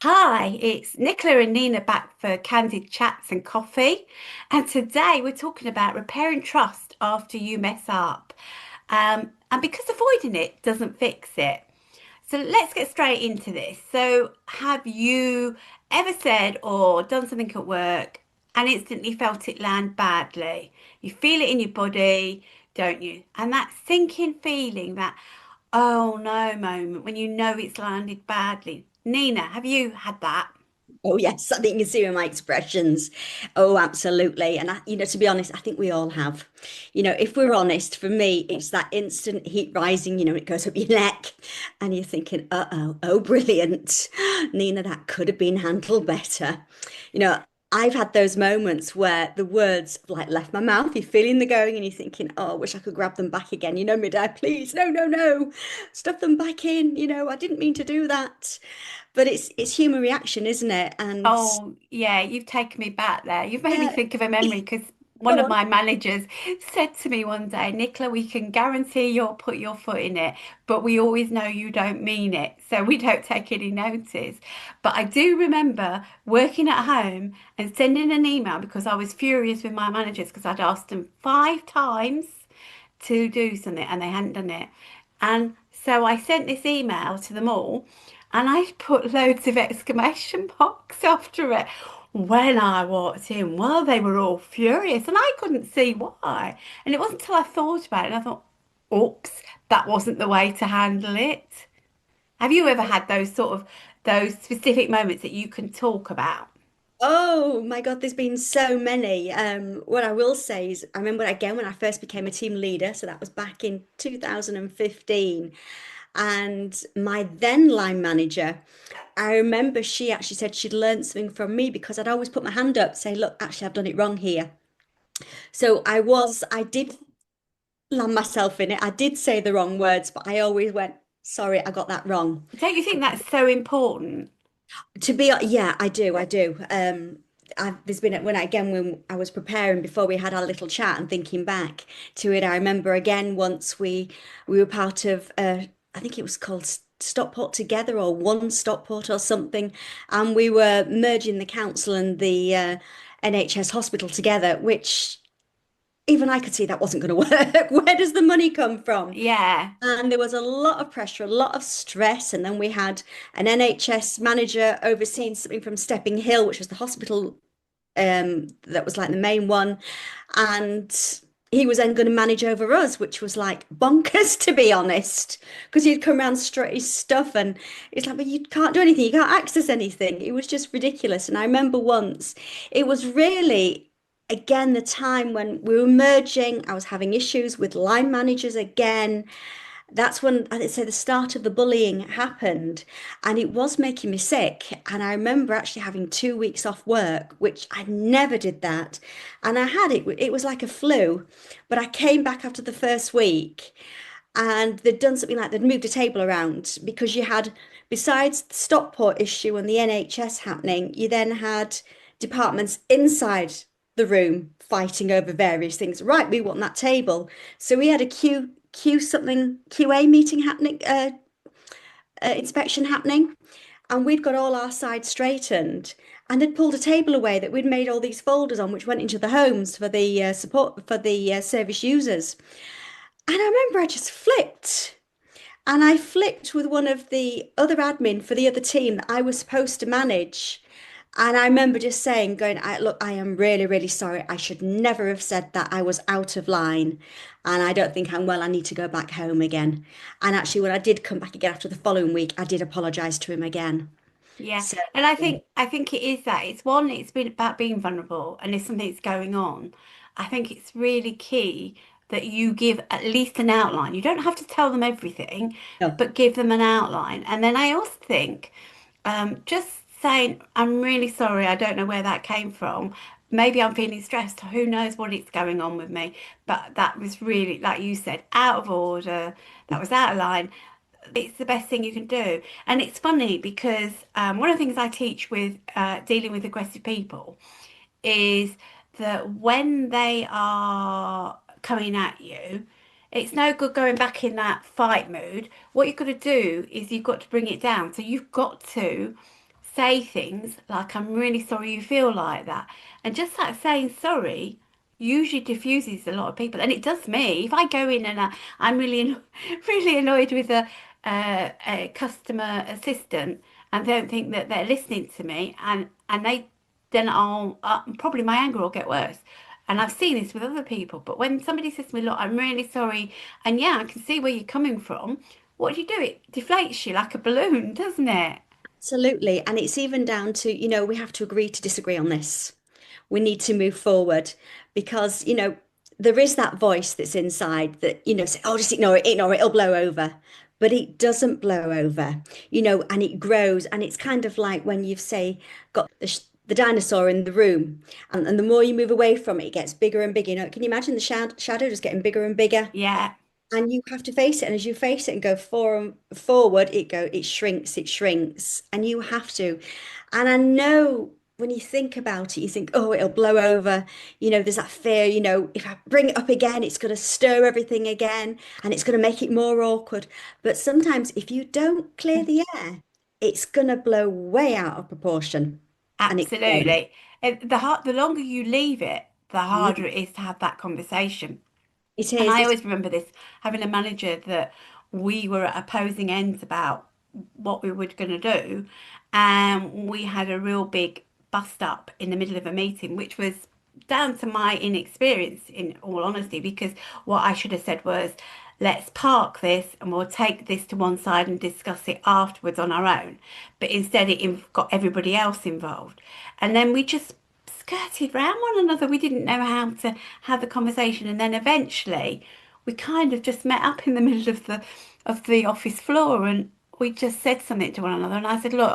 Hi, it's Nicola and Nina back for Candid Chats and Coffee. And today we're talking about repairing trust after you mess up. And because avoiding it doesn't fix it. So let's get straight into this. So, have you ever said or done something at work and instantly felt it land badly? You feel it in your body, don't you? And that sinking feeling, that oh no moment when you know it's landed badly. Nina, have you had that? Oh yes, I think you can see in my expressions. Oh, absolutely. And to be honest, I think we all have. If we're honest, for me, it's that instant heat rising, it goes up your neck and you're thinking, oh, brilliant. Nina, that could have been handled better. You know, I've had those moments where the words like left my mouth, you're feeling the going and you're thinking, oh, I wish I could grab them back again. Mid-air, please, no, no, no, stuff them back in. I didn't mean to do that. But it's human reaction, isn't it? And Oh, yeah, you've taken me back there. You've made me yeah, think of a memory because one go of on. my managers said to me one day, Nicola, we can guarantee you'll put your foot in it, but we always know you don't mean it, so we don't take any notice. But I do remember working at home and sending an email because I was furious with my managers because I'd asked them 5 times to do something and they hadn't done it. And so I sent this email to them all and I put loads of exclamation marks after it. When I walked in, well, they were all furious and I couldn't see why. And it wasn't until I thought about it and I thought, oops, that wasn't the way to handle it. Have you ever had those specific moments that you can talk about? Oh my God, there's been so many. What I will say is, I remember again when I first became a team leader, so that was back in 2015, and my then line manager, I remember she actually said she'd learned something from me because I'd always put my hand up, say, look, actually, I've done it wrong here. So I did land myself in it. I did say the wrong words, but I always went, sorry, I got that wrong. Don't you think that's so important? Yeah, I do. There's been when I was preparing before we had our little chat and thinking back to it, I remember again once we were part of I think it was called Stockport Together or One Stockport or something, and we were merging the council and the NHS hospital together, which even I could see that wasn't going to work. Where does the money come from? Yeah. And there was a lot of pressure, a lot of stress. And then we had an NHS manager overseeing something from Stepping Hill, which was the hospital that was like the main one. And he was then going to manage over us, which was like bonkers, to be honest, because he'd come around straight his stuff. And it's like, but you can't do anything, you can't access anything. It was just ridiculous. And I remember once, it was really, again, the time when we were merging, I was having issues with line managers again. That's when I'd say the start of the bullying happened, and it was making me sick. And I remember actually having 2 weeks off work, which I never did that. And I had it, it was like a flu, but I came back after the first week and they'd done something like they'd moved a table around because you had, besides the Stockport issue and the NHS happening, you then had departments inside the room fighting over various things. Right, we want that table. So we had a QA meeting happening, inspection happening, and we'd got all our sides straightened. And they'd pulled a table away that we'd made all these folders on, which went into the homes for the support for the service users. And I remember I just flipped. And I flipped with one of the other admin for the other team that I was supposed to manage. And I remember just saying, look, I am really, really sorry. I should never have said that. I was out of line. And I don't think I'm well. I need to go back home again. And actually, when I did come back again after the following week, I did apologise to him again. Yeah, So, and I think it is that. It's been about being vulnerable and if something's going on, I think it's really key that you give at least an outline. You don't have to tell them everything, no. but give them an outline. And then I also think just saying, I'm really sorry, I don't know where that came from. Maybe I'm feeling stressed. Who knows what it's going on with me? But that was really, like you said, out of order. That was out of line. It's the best thing you can do. And it's funny because one of the things I teach with dealing with aggressive people is that when they are coming at you, it's no good going back in that fight mood. What you've got to do is you've got to bring it down. So you've got to say things like, I'm really sorry you feel like that. And just that saying sorry usually diffuses a lot of people. And it does me. If I go in and I'm really, really annoyed with a customer assistant and don't think that they're listening to me, and then probably my anger will get worse. And I've seen this with other people. But when somebody says to me, look, I'm really sorry, and yeah, I can see where you're coming from, what do? It deflates you like a balloon, doesn't it? Absolutely. And it's even down to, we have to agree to disagree on this. We need to move forward because, there is that voice that's inside that, say, oh, just ignore it, it'll blow over. But it doesn't blow over, and it grows. And it's kind of like when you've, say, got the dinosaur in the room, and the more you move away from it, it gets bigger and bigger. Can you imagine the shadow just getting bigger and bigger? Yeah, And you have to face it, and as you face it and go forward, it shrinks, and you have to. And I know when you think about it, you think, oh, it'll blow over. There's that fear, if I bring it up again, it's going to stir everything again, and it's going to make it more awkward. But sometimes if you don't clear the air, it's going to blow way out of proportion, and it won't. absolutely. The longer you leave it, the harder it is to have that conversation. It And is. I always remember this, having a manager that we were at opposing ends about what we were going to do. And we had a real big bust up in the middle of a meeting, which was down to my inexperience, in all honesty, because what I should have said was, let's park this and we'll take this to one side and discuss it afterwards on our own. But instead, got everybody else involved. And then we just skirted round one another. We didn't know how to have the conversation, and then eventually we kind of just met up in the middle of the office floor, and we just said something to one another. And I said, "Look,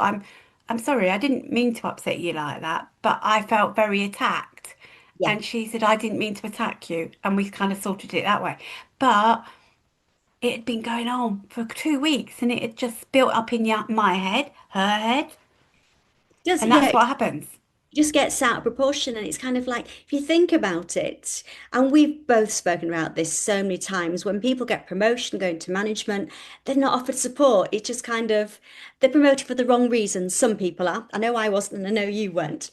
I'm sorry, I didn't mean to upset you like that, but I felt very attacked." Yeah. And she said, "I didn't mean to attack you," and we kind of sorted it that way. But it had been going on for 2 weeks, and it had just built up in my head, her head, Does and yeah, that's what happens. just gets out of proportion. And it's kind of like, if you think about it, and we've both spoken about this so many times, when people get promotion, going to management, they're not offered support. It's just kind of, they're promoted for the wrong reasons. Some people are. I know I wasn't, and I know you weren't.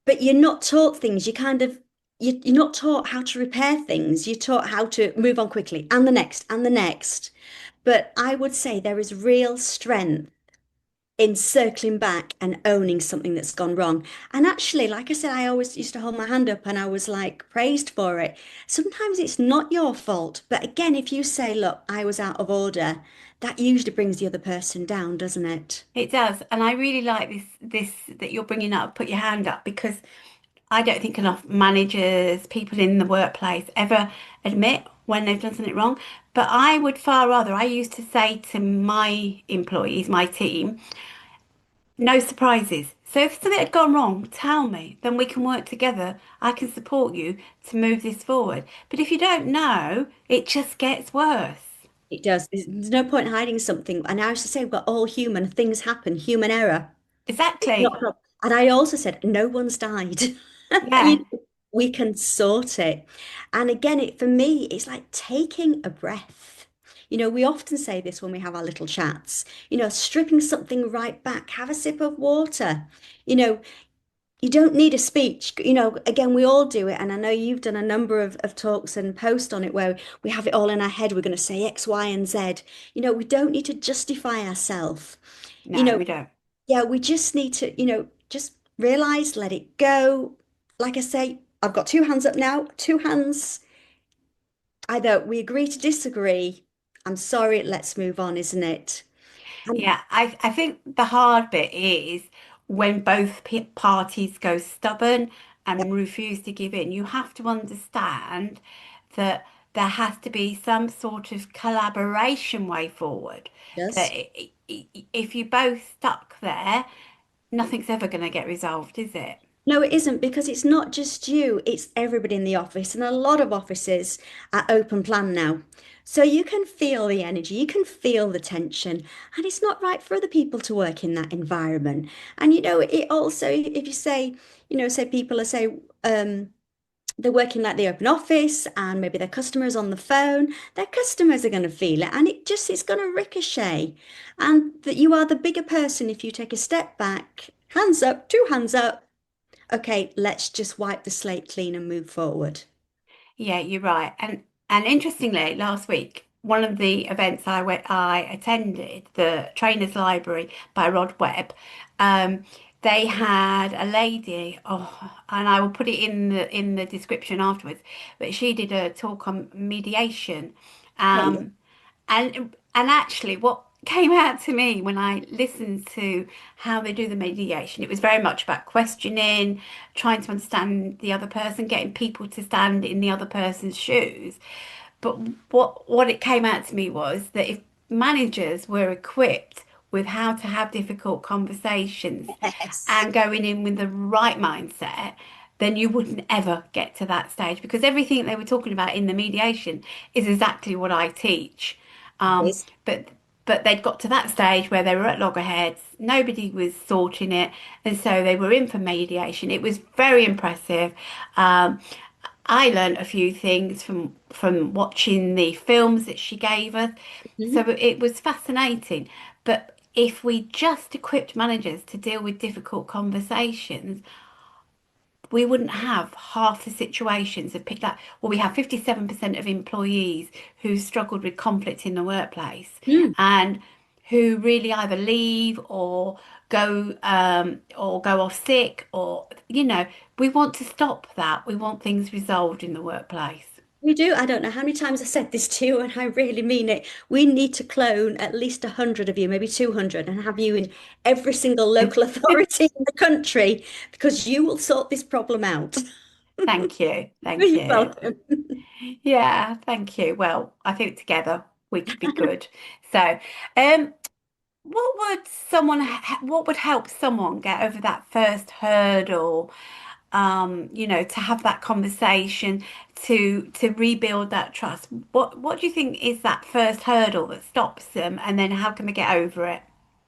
But you're not taught things. You're not taught how to repair things. You're taught how to move on quickly, and the next, and the next. But I would say there is real strength in circling back and owning something that's gone wrong. And actually, like I said, I always used to hold my hand up and I was like praised for it. Sometimes it's not your fault. But again, if you say, look, I was out of order, that usually brings the other person down, doesn't it? It does, and I really like this that you're bringing up. Put your hand up, because I don't think enough managers, people in the workplace ever admit when they've done something wrong. But I would far rather, I used to say to my employees, my team, no surprises. So if something had gone wrong, tell me, then we can work together. I can support you to move this forward. But if you don't know, it just gets worse. It does. There's no point hiding something. And I used to say, we're all human, things happen, human error. It's not a Exactly. problem. And I also said, no one's died. Yeah. You know, we can sort it. And again, for me, it's like taking a breath. We often say this when we have our little chats, stripping something right back, have a sip of water. You know, you don't need a speech. Again, we all do it. And I know you've done a number of talks and posts on it where we have it all in our head. We're going to say X, Y, and Z. We don't need to justify ourselves. You No, know, we don't. yeah, we just need to, just realize, let it go. Like I say, I've got two hands up now, two hands. Either we agree to disagree. I'm sorry, let's move on, isn't it? And Yeah, I think the hard bit is when both parties go stubborn yeah, and refuse to give in. You have to understand that there has to be some sort of collaboration way forward. it That does. if you both stuck there, nothing's ever going to get resolved, is it? No, it isn't because it's not just you, it's everybody in the office. And a lot of offices are open plan now. So you can feel the energy, you can feel the tension, and it's not right for other people to work in that environment. And it also, if you say, say people are say they're working like the open office and maybe their customers on the phone, their customers are going to feel it and it's going to ricochet. And that you are the bigger person if you take a step back Hands up, two hands up. Okay, let's just wipe the slate clean and move forward. Yeah, you're right. And interestingly, last week, one of the events I attended, the Trainers Library by Rod Webb, um, they had a lady, and I will put it in the description afterwards, but she did a talk on mediation. Okay. Um, and actually, what came out to me when I listened to how they do the mediation, it was very much about questioning, trying to understand the other person, getting people to stand in the other person's shoes. But what it came out to me was that if managers were equipped with how to have difficult conversations Yes. and going in with the right mindset, then you wouldn't ever get to that stage because everything they were talking about in the mediation is exactly what I teach. Um, Yes. but but they'd got to that stage where they were at loggerheads, nobody was sorting it, and so they were in for mediation. It was very impressive. Um, I learned a few things from watching the films that she gave us. So Mhm. it was fascinating. But if we just equipped managers to deal with difficult conversations, we wouldn't have half the situations of picked up. Well, we have 57% of employees who struggled with conflict in the workplace Mm. and who really either leave or go off sick or we want to stop that. We want things resolved in the workplace. We do. I don't know how many times I said this to you, and I really mean it. We need to clone at least 100 of you, maybe 200, and have you in every single local authority in the country because you will sort this problem out. Thank you. Thank You're you. welcome. Yeah, thank you. Well, I think together we could be good. So, um, what would help someone get over that first hurdle, to have that conversation, to rebuild that trust? What do you think is that first hurdle that stops them, and then how can they get over it?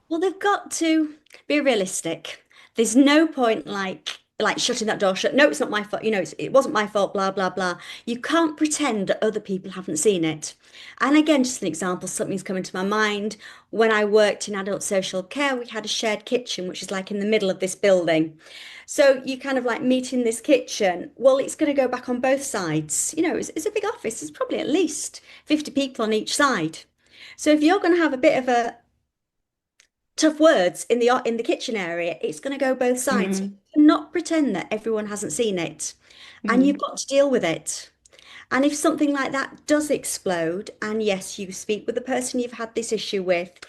Well, they've got to be realistic. There's no point like shutting that door shut. No, it's not my fault. It wasn't my fault, blah, blah, blah. You can't pretend that other people haven't seen it. And again, just an example, something's coming to my mind. When I worked in adult social care, we had a shared kitchen, which is like in the middle of this building. So you kind of like meet in this kitchen. Well, it's going to go back on both sides. It's a big office. There's probably at least 50 people on each side. So if you're going to have a bit of a tough words in the kitchen area, it's going to go both sides. Mm, You cannot pretend that everyone hasn't seen it, and you've mm, got to deal with it. And if something like that does explode, and yes, you speak with the person you've had this issue with,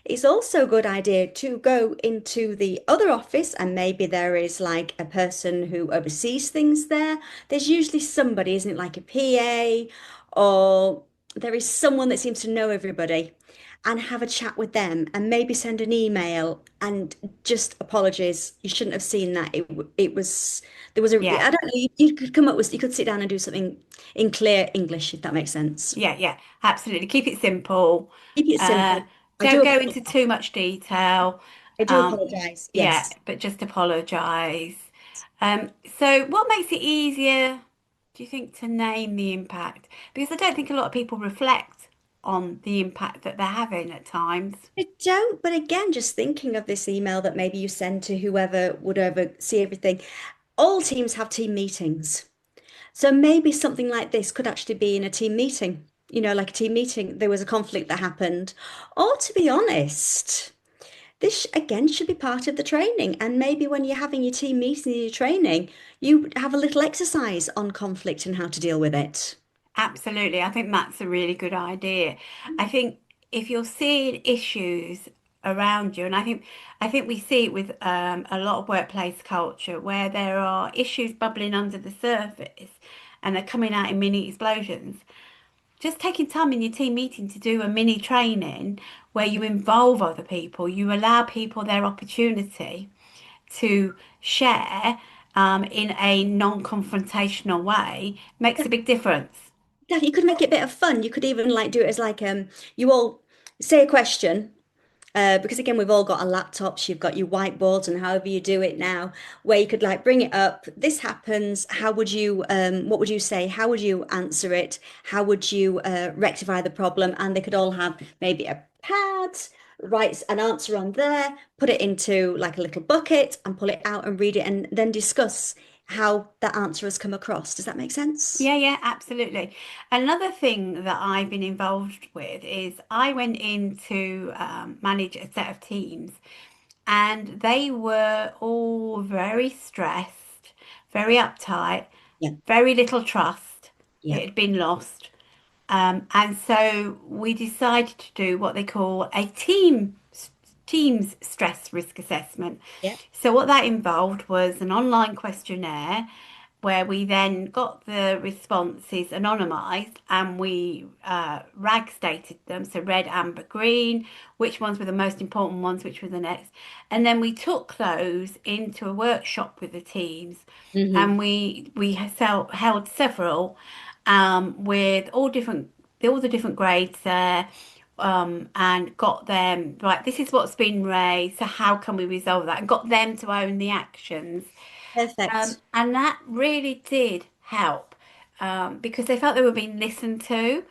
it's also a good idea to go into the other office, and maybe there is like a person who oversees things there. There's usually somebody, isn't it, like a PA, or there is someone that seems to know everybody, and have a chat with them, and maybe send an email and just apologies. You shouldn't have seen that. It was there was a yeah. I don't know. You could come up with you could sit down and do something in clear English, if that makes sense. Yeah, yeah, absolutely. Keep it simple. Keep it Uh, simple. I do don't go apologize. into too much detail. I do Um, apologize. yeah, Yes. but just apologise. So what makes it easier, do you think, to name the impact? Because I don't think a lot of people reflect on the impact that they're having at times. I don't, but again, just thinking of this email that maybe you send to whoever would ever see everything. All teams have team meetings. So maybe something like this could actually be in a team meeting. Like a team meeting, there was a conflict that happened. Or to be honest, this again should be part of the training. And maybe when you're having your team meeting and your training, you have a little exercise on conflict and how to deal with it. Absolutely. I think that's a really good idea. I think if you're seeing issues around you, and I think we see it with a lot of workplace culture where there are issues bubbling under the surface and they're coming out in mini explosions. Just taking time in your team meeting to do a mini training where you involve other people, you allow people their opportunity to share in a non-confrontational way makes a big difference. Yeah, you could make it a bit of fun. You could even like do it as like you all say a question. Because again, we've all got our laptops, you've got your whiteboards, and however you do it now, where you could like bring it up. This happens. What would you say? How would you answer it? How would you rectify the problem? And they could all have maybe a pad writes an answer on there, put it into like a little bucket and pull it out and read it and then discuss how that answer has come across. Does that make sense? Yeah, yeah, absolutely. Another thing that I've been involved with is I went in to manage a set of teams, and they were all very stressed, very uptight, Yeah, very little trust. yeah, It had been lost. And so we decided to do what they call a team's stress risk assessment. yeah. So what that involved was an online questionnaire where we then got the responses anonymized, and we rag stated them, so red, amber, green, which ones were the most important ones, which were the next. And then we took those into a workshop with the teams, Hmm. and we held several with all the different grades there, and got them right. This is what's been raised. So how can we resolve that? And got them to own the actions, Perfect. and that really did help, because they felt they were being listened to,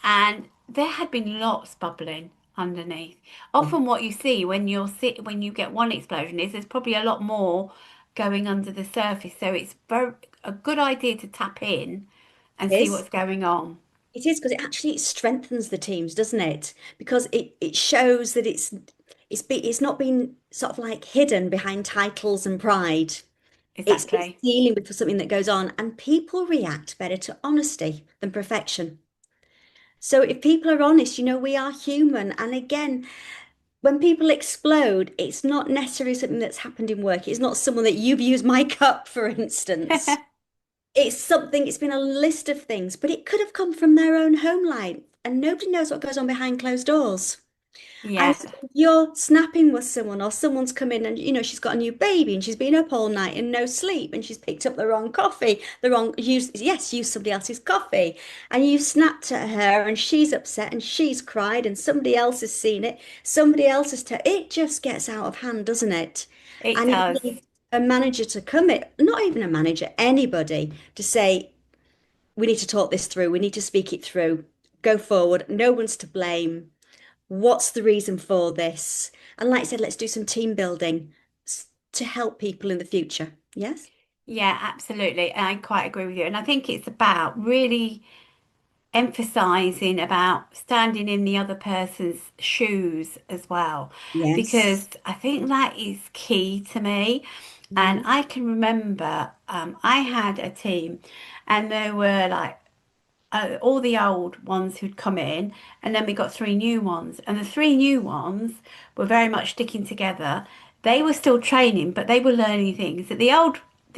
and there had been lots bubbling underneath. Yeah. Often, what you see when you get one explosion is there's probably a lot more going under the surface. So it's a good idea to tap in and It see is. what's going on. It is because it actually strengthens the teams, doesn't it? Because it shows that it's not been sort of like hidden behind titles and pride. It's Exactly. dealing with something that goes on, and people react better to honesty than perfection. So if people are honest, we are human. And again, when people explode, it's not necessarily something that's happened in work. It's not someone that you've used my cup, for instance. It's something, it's been a list of things, but it could have come from their own home life, and nobody knows what goes on behind closed doors. And Yeah, so if you're snapping with someone, or someone's come in and she's got a new baby and she's been up all night and no sleep and she's picked up the wrong coffee, used somebody else's coffee, and you snapped at her and she's upset and she's cried and somebody else has seen it, somebody else has it just gets out of hand, doesn't it? it And it does. needs a manager to come in, not even a manager, anybody to say, we need to talk this through, we need to speak it through, go forward, no one's to blame. What's the reason for this? And like I said, let's do some team building to help people in the future. Yes? Yeah, absolutely. I quite agree with you. And I think it's about really emphasizing about standing in the other person's shoes as well, because Yes. I think that is key to me. And Mhm. I can remember I had a team, and there were like all the old ones who'd come in, and then we got three new ones, and the three new ones were very much sticking together. They were still training, but they were learning things that the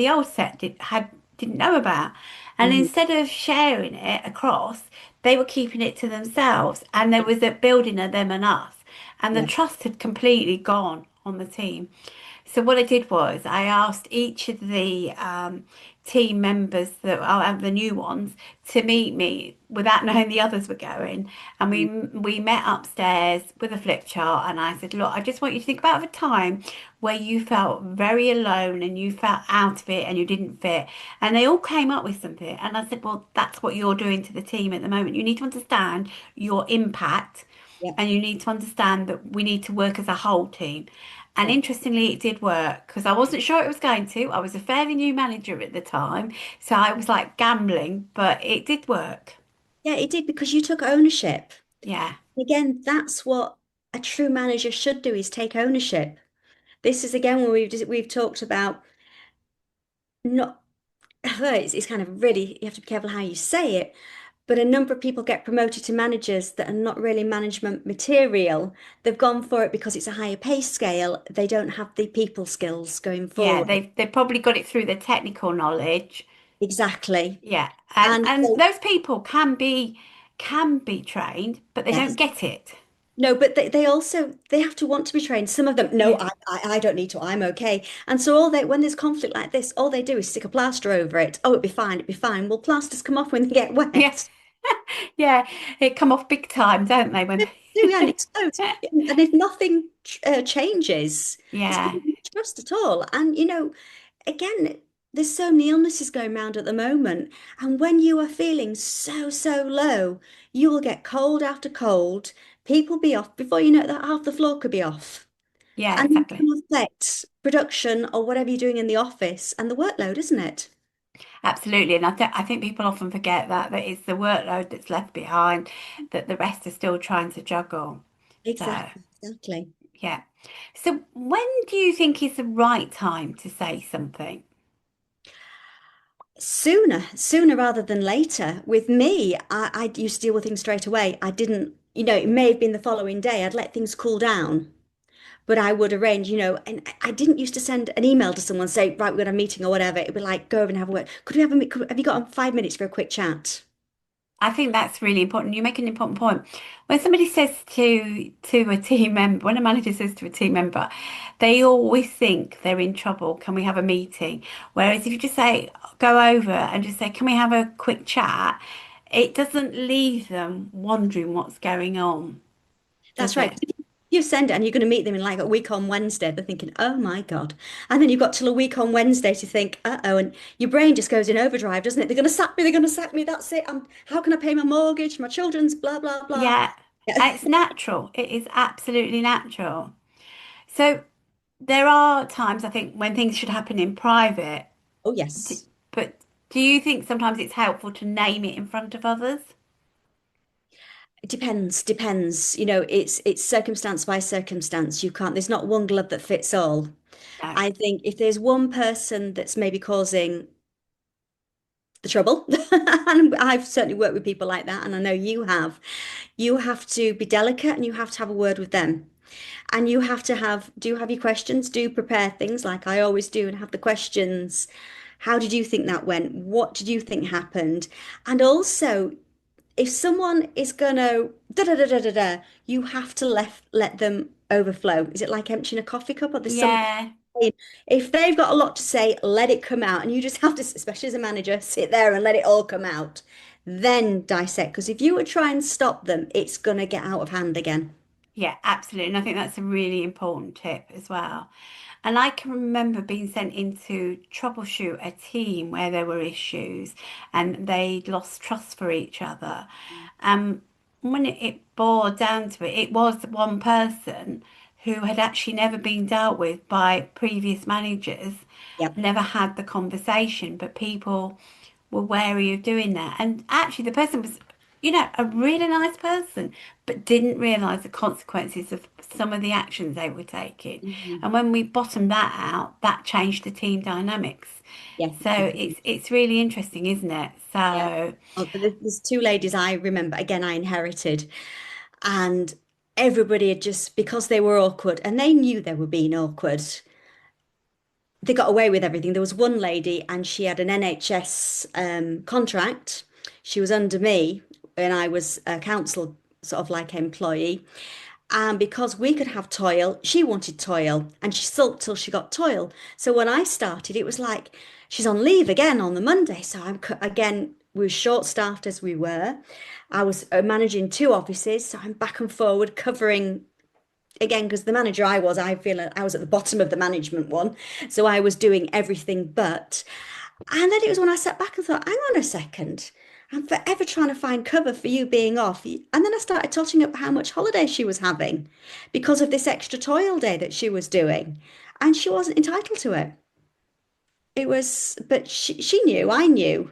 old set didn't know about, and Mhm. instead of sharing it across, they were keeping it to themselves, and there was a building of them and us, and the Yeah. trust had completely gone on the team. So what I did was I asked each of the team members that are the new ones to meet me without knowing the others were going, and we met upstairs with a flip chart, and I said, look, I just want you to think about a time where you felt very alone and you felt out of it and you didn't fit, and they all came up with something, and I said, well, that's what you're doing to the team at the moment. You need to understand your impact, Yeah. and you need to understand that we need to work as a whole team. And Yeah. interestingly, it did work because I wasn't sure it was going to. I was a fairly new manager at the time, so I was like gambling, but it did work. Yeah, it did because you took ownership. Yeah. Again, that's what a true manager should do is take ownership. This is again when we've talked about not it's kind of really you have to be careful how you say it, but a number of people get promoted to managers that are not really management material. They've gone for it because it's a higher pay scale. They don't have the people skills going Yeah, forward. they probably got it through the technical knowledge. Exactly. Yeah. And And and so, those people can be trained, but they don't yes. get it. No, but they also they have to want to be trained. Some of them, no, Yeah. I don't need to. I'm okay. And so all they when there's conflict like this, all they do is stick a plaster over it. Oh, it'd be fine, it'd be fine. Well, plasters come off when they get Yeah. wet. Yeah. It come off big time, don't they? When Do, yeah, and explodes. And if nothing changes, there's Yeah. no trust at all. And again, there's so many illnesses going around at the moment. And when you are feeling so, so low, you will get cold after cold. People be off before you know it, that half the floor could be off. Yeah, And it exactly. can affect production or whatever you're doing in the office and the workload, isn't it? Absolutely. And I think people often forget that it's the workload that's left behind that the rest are still trying to juggle. So, Exactly, exactly. yeah. So when do you think is the right time to say something? Sooner rather than later. With me, I used to deal with things straight away. I didn't, it may have been the following day. I'd let things cool down, but I would arrange, and I didn't used to send an email to someone, say, right, we're going to have a meeting or whatever. It'd be like, go over and have a word. Could we have a, have you got 5 minutes for a quick chat? I think that's really important. You make an important point. When somebody says to a team member, when a manager says to a team member, they always think they're in trouble. Can we have a meeting? Whereas if you just say, go over and just say, can we have a quick chat? It doesn't leave them wondering what's going on, That's does right. it? 'Cause if you send it and you're going to meet them in like a week on Wednesday, they're thinking, oh my God. And then you've got till a week on Wednesday to think, uh-oh, and your brain just goes in overdrive, doesn't it? They're going to sack me, they're going to sack me, that's it. How can I pay my mortgage, my children's, blah, blah, blah. Yeah, Yeah. it's natural. It is absolutely natural. So there are times I think when things should happen in private. Oh, D- yes. But do you think sometimes it's helpful to name it in front of others? It depends. It's circumstance by circumstance. There's not one glove that fits all. No. I think if there's one person that's maybe causing the trouble, and I've certainly worked with people like that, and I know you have to be delicate and you have to have a word with them. And you have to have your questions, do prepare things like I always do and have the questions. How did you think that went? What did you think happened? And also, if someone is gonna da da da da da da, you have to let them overflow. Is it like emptying a coffee cup or there's something? Yeah, If they've got a lot to say, let it come out. And you just have to, especially as a manager, sit there and let it all come out. Then dissect. Because if you would try and stop them, it's gonna get out of hand again. yeah, absolutely. And I think that's a really important tip as well. And I can remember being sent in to troubleshoot a team where there were issues and they lost trust for each other. Um, when it boiled down to it, it was one person who had actually never been dealt with by previous managers, Yep. never had the conversation, but people were wary of doing that. And actually, the person was, a really nice person, but didn't realise the consequences of some of the actions they were taking. Mhm. And when we bottomed that out, that changed the team dynamics. Yeah. So it's really interesting, isn't it? Yeah. So Oh, but there's two ladies I remember, again, I inherited, and everybody had just, because they were awkward and they knew they were being awkward, they got away with everything. There was one lady and she had an NHS contract. She was under me and I was a council sort of like employee. And because we could have toil, she wanted toil and she sulked till she got toil. So when I started, it was like she's on leave again on the Monday. So again, we were short staffed as we were. I was managing two offices. So I'm back and forward covering again, because the manager I feel I was at the bottom of the management one. So I was doing everything but. And then it was when I sat back and thought, hang on a second. I'm forever trying to find cover for you being off. And then I started totting up how much holiday she was having because of this extra toil day that she was doing. And she wasn't entitled to it. It was, but she knew, I knew.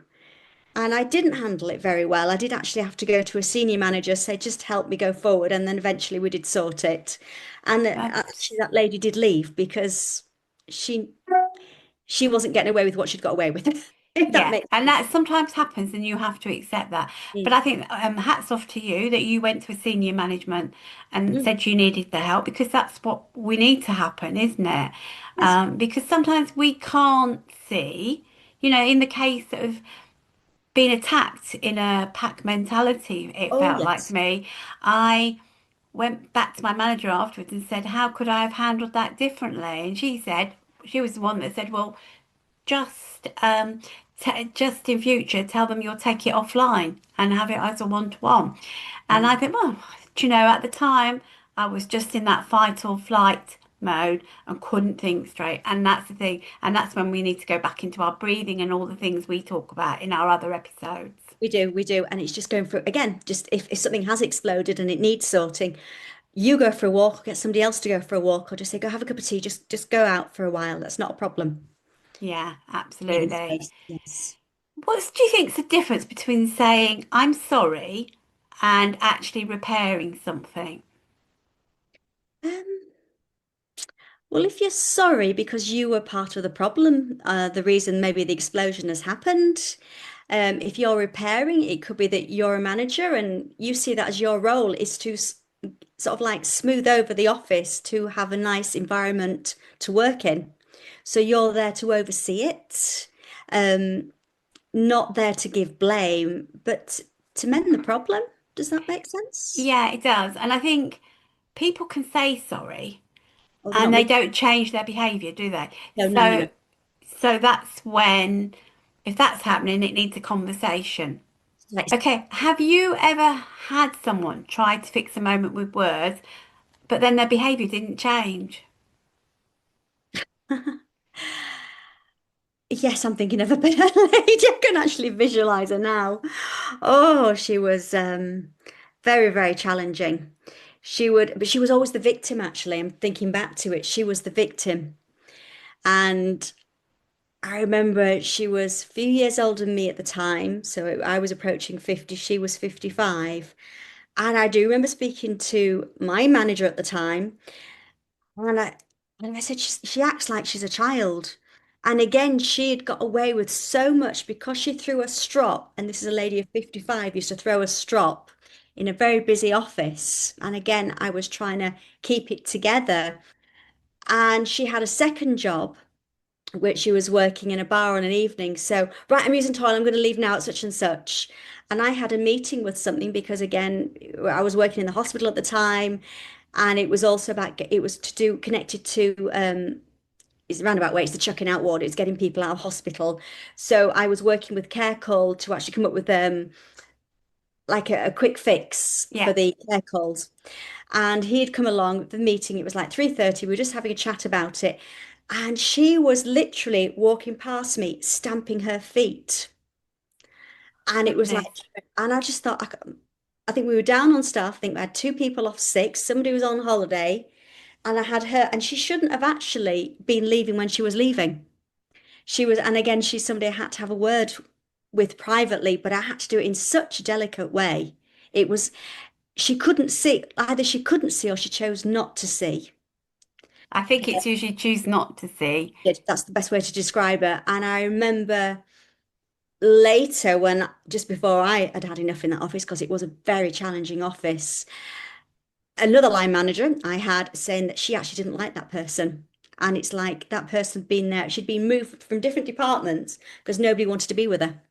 And I didn't handle it very well. I did actually have to go to a senior manager, say, just help me go forward. And then eventually we did sort it. And that's actually, that lady did leave because she she wasn't getting away with what she'd got away with, if that Yeah, makes and sense. that sometimes happens, and you have to accept that. But Mm. I think hats off to you that you went to a senior management and Mm. said you needed the help because that's what we need to happen, isn't it? Yes. Because sometimes we can't see, in the case of being attacked in a pack mentality, it Oh, felt like to yes. me. I went back to my manager afterwards and said, how could I have handled that differently? And she said, she was the one that said, well, just just in future tell them you'll take it offline and have it as a one-to-one. And Mm. I think, well, at the time I was just in that fight or flight mode and couldn't think straight. And that's the thing. And that's when we need to go back into our breathing and all the things we talk about in our other episodes. We do. And it's just going through, again, just if something has exploded and it needs sorting, you go for a walk, or get somebody else to go for a walk, or just say, go have a cup of tea, just go out for a while. That's not a problem. Yeah, In absolutely. space, yes. What do you think is the difference between saying I'm sorry and actually repairing something? Um, well, if you're sorry because you were part of the problem, the reason maybe the explosion has happened, if you're repairing, it could be that you're a manager and you see that as your role is to sort of like smooth over the office to have a nice environment to work in. So you're there to oversee it, um, not there to give blame, but to mend the problem. Does that make sense? Yeah, it does. And I think people can say sorry Oh, they're and not they really. don't change their behavior, do they? No, no, no, no. So so that's when if that's happening, it needs a conversation. Like, Okay, have you ever had someone try to fix a moment with words, but then their behavior didn't change? yes, I'm thinking of a better lady. I can actually visualize her now. Oh, she was very, very challenging. But she was always the victim, actually. I'm thinking back to it. She was the victim. And I remember she was a few years older than me at the time. So I was approaching 50, she was 55. And I do remember speaking to my manager at the time. And I said, she acts like she's a child. And again, she had got away with so much because she threw a strop. And this is a lady of 55, used to throw a strop in a very busy office. And again, I was trying to keep it together. And she had a second job which she was working in a bar on an evening. So, right, I'm using toilet. I'm going to leave now at such and such. And I had a meeting with something because, again, I was working in the hospital at the time. And it was also about, it was to do connected to, it's a roundabout way, it's the chucking out ward, it's getting people out of hospital. So I was working with Care Call to actually come up with like a quick fix for Yeah, the care calls. And he had come along for the meeting. It was like 3:30. We were just having a chat about it. And she was literally walking past me, stamping her feet. And it was like, goodness. and I just thought, I think we were down on staff. I think we had two people off sick. Somebody was on holiday. And I had her, and she shouldn't have actually been leaving when she was leaving. She was, and again, she's somebody I had to have a word with privately, but I had to do it in such a delicate way. It was, she couldn't see, either she couldn't see or she chose not to see. I think it's usually choose not to see. Yeah, that's the best way to describe her. And I remember later when just before I had had enough in that office because it was a very challenging office, another line manager I had saying that she actually didn't like that person. And it's like that person had been there, she'd been moved from different departments because nobody wanted to be with her.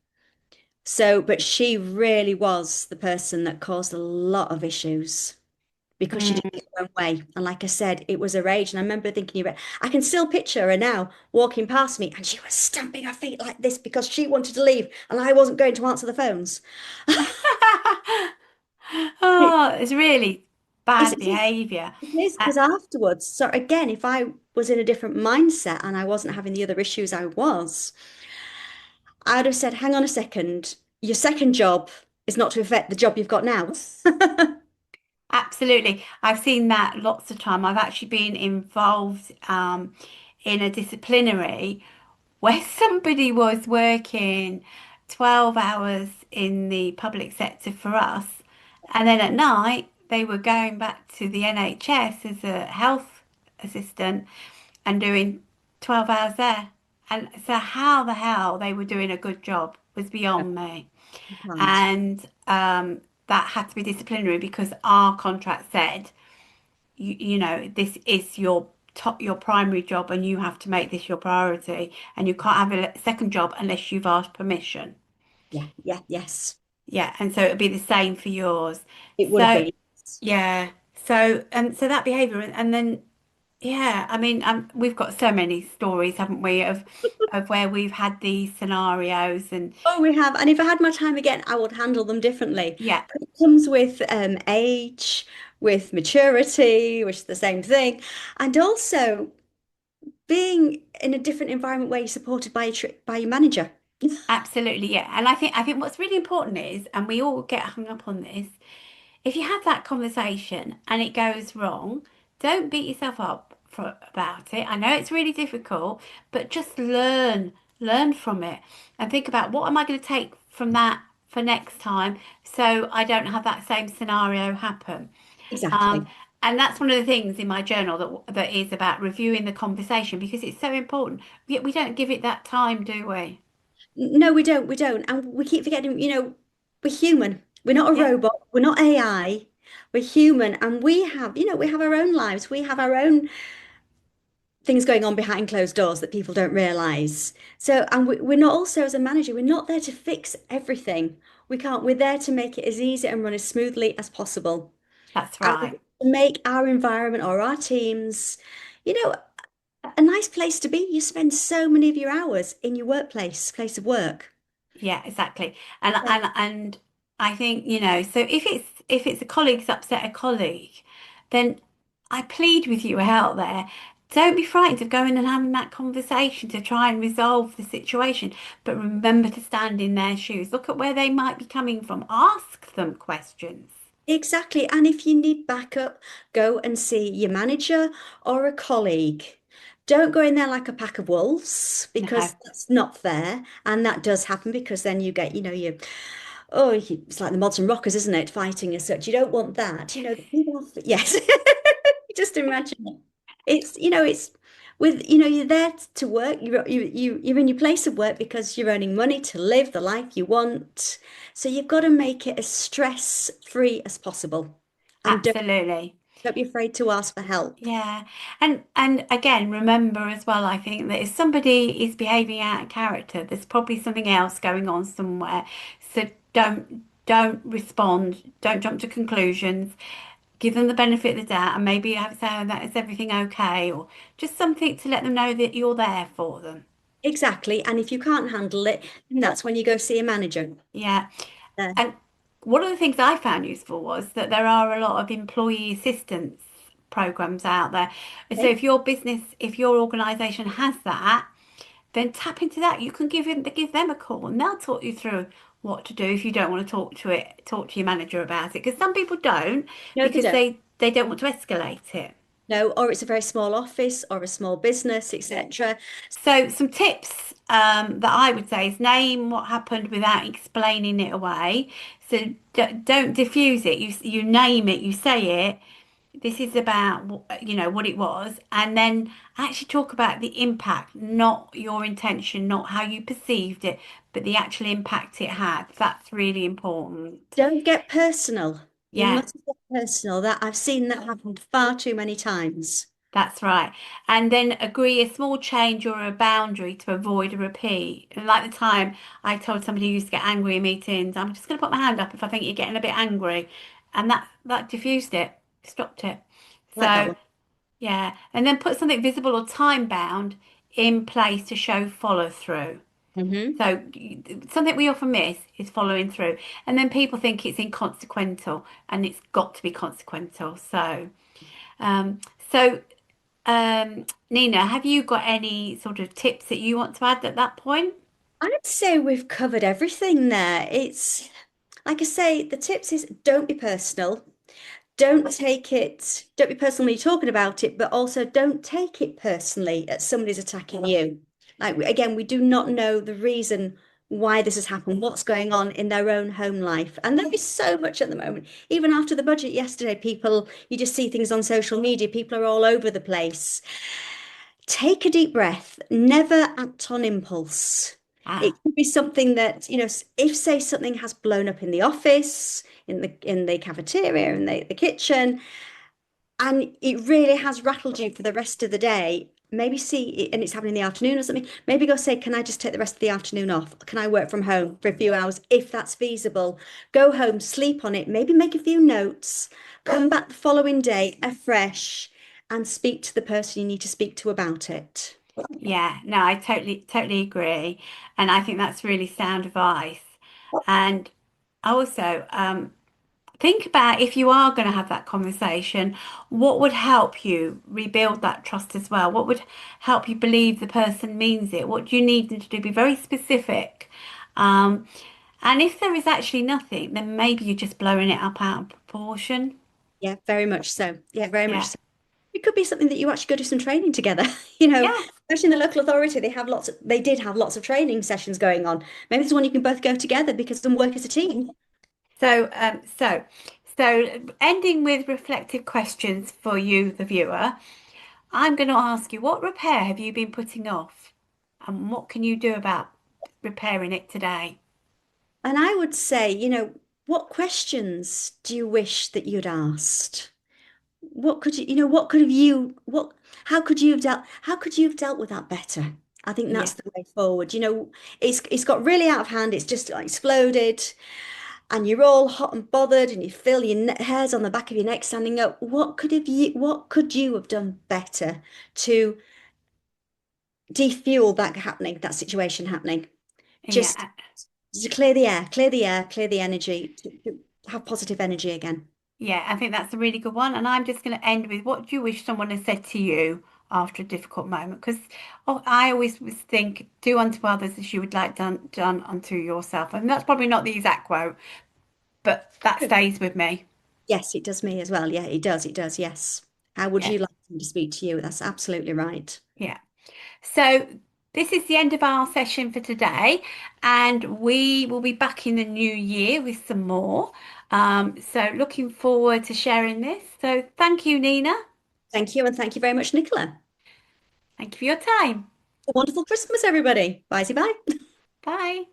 So, but she really was the person that caused a lot of issues because she did Mm. it her own way. And like I said, it was her age. And I remember thinking about, I can still picture her now walking past me and she was stamping her feet like this because she wanted to leave and I wasn't going to answer the phones. Oh, it's really It's, bad it is, behavior. it is Uh, because afterwards, so again, if I was in a different mindset and I wasn't having the other issues I was, I'd have said, hang on a second, your second job is not to affect the job you've got now. Absolutely. I've seen that lots of time. I've actually been involved in a disciplinary where somebody was working 12 hours in the public sector for us. And then at night, they were going back to the NHS as a health assistant and doing 12 hours there. And so, how the hell they were doing a good job was beyond me. You can't. And that had to be disciplinary because our contract said, you know, this is your top, your primary job, and you have to make this your priority, and you can't have a second job unless you've asked permission. Yeah, yeah, yes. Yeah, and so it'll be the same for yours. It would have So been. yeah, so that behaviour, and then yeah, I mean, we've got so many stories, haven't we, of where we've had these scenarios, and Oh, we have. And if I had my time again, I would handle them differently. yeah, But it comes with age, with maturity, which is the same thing, and also being in a different environment where you're supported by by your manager. Absolutely, yeah. And I think what's really important is, and we all get hung up on this, if you have that conversation and it goes wrong, don't beat yourself up about it. I know it's really difficult, but just learn from it and think about what am I going to take from that for next time so I don't have that same scenario happen. Um, Exactly. and that's one of the things in my journal that is about reviewing the conversation because it's so important. Yet we don't give it that time, do we? No, we don't. We don't. And we keep forgetting, we're human. We're not a Yeah, robot. We're not AI. We're human. And we have our own lives. We have our own things going on behind closed doors that people don't realize. So, and we're not also, as a manager, we're not there to fix everything. We're there to make it as easy and run as smoothly as possible. that's And right. to make our environment or our teams, you know, a nice place to be. You spend so many of your hours in your workplace, place of work. Yeah, exactly. And Yeah. and I think, so if it's a colleague's upset a colleague, then I plead with you out there, don't be frightened of going and having that conversation to try and resolve the situation. But remember to stand in their shoes. Look at where they might be coming from. Ask them questions. Exactly. And if you need backup, go and see your manager or a colleague. Don't go in there like a pack of wolves No. because that's not fair. And that does happen because then you get, it's like the mods and rockers, isn't it? Fighting as such. You don't want that. Yes. Just imagine it. It's you're there to work. You're in your place of work because you're earning money to live the life you want. So you've got to make it as stress-free as possible. And Absolutely. don't be afraid to ask for help. Yeah. And again, remember as well, I think that if somebody is behaving out of character, there's probably something else going on somewhere. So don't respond, don't jump to conclusions. Give them the benefit of the doubt and maybe have say, "Oh, that is everything okay?" Or just something to let them know that you're there for them. Exactly. And if you can't handle it, then that's when you go see a manager. Yeah. Uh, And one of the things I found useful was that there are a lot of employee assistance programs out there. And so okay. if your organization has that, then tap into that. You can give them a call and they'll talk you through what to do if you don't want to talk to your manager about it. Because some people don't No, they because don't. they don't want to escalate it. No, or it's a very small office or a small business, etc. So some tips that I would say is name what happened without explaining it away. So don't diffuse it. You name it. You say it. This is about what it was, and then actually talk about the impact, not your intention, not how you perceived it, but the actual impact it had. That's really important. Don't get personal. You Yeah. mustn't get personal. That I've seen that happen far too many times. That's right. And then agree a small change or a boundary to avoid a repeat. And like the time I told somebody who used to get angry in meetings, I'm just going to put my hand up if I think you're getting a bit angry. And that diffused it, stopped it. I like that So, one. yeah. And then put something visible or time bound in place to show follow through. Hmm. So something we often miss is following through. And then people think it's inconsequential and it's got to be consequential. Um, so Nina, have you got any sort of tips that you want to add at that point? I'd say we've covered everything there. It's like I say, the tips is don't be personal. Don't be personal when you're talking about it, but also don't take it personally that somebody's attacking you. Like again, we do not know the reason why this has happened, what's going on in their own home life. And there is so much at the moment. Even after the budget yesterday, you just see things on social media, people are all over the place. Take a deep breath, never act on impulse. It Ah, could be something that, if say something has blown up in the office, in the cafeteria, in the kitchen, and it really has rattled you for the rest of the day, maybe see it, and it's happening in the afternoon or something, maybe go say, can I just take the rest of the afternoon off? Can I work from home for a few hours if that's feasible? Go home, sleep on it, maybe make a few notes, come back the following day afresh and speak to the person you need to speak to about it. yeah, no, I totally agree. And I think that's really sound advice. And also, think about if you are going to have that conversation, what would help you rebuild that trust as well? What would help you believe the person means it? What do you need them to do? Be very specific. Um, and if there is actually nothing, then maybe you're just blowing it up out of proportion. Yeah, very much so. Yeah, very much Yeah. so. It could be something that you actually go do some training together. You know, Yeah. especially in the local authority, they did have lots of training sessions going on. Maybe there's one you can both go together because and work as a team. So, ending with reflective questions for you, the viewer. I'm going to ask you, what repair have you been putting off? And what can you do about repairing it today? And I would say, what questions do you wish that you'd asked? What could you, what could have you, what, how could you have dealt with that better? I think Yeah, that's the way forward. It's got really out of hand. It's just like exploded, and you're all hot and bothered, and you feel your hairs on the back of your neck standing up. What could you have done better to defuel that situation happening? Just yeah, to clear the air, clear the air, clear the energy, to have positive energy again. yeah. I think that's a really good one. And I'm just going to end with, what do you wish someone had said to you after a difficult moment? Because I always was think, do unto others as you would like done unto yourself. And that's probably not the exact quote, but that True. stays with me. Yes, it does me as well. Yeah, it does. It does. Yes. How would Yeah, you like them to speak to you? That's absolutely right. yeah. So this is the end of our session for today, and we will be back in the new year with some more. So looking forward to sharing this. So thank you, Nina. Thank you. And thank you very much, Nicola. Thank you for your time. A wonderful Christmas, everybody. Bye bye. Bye.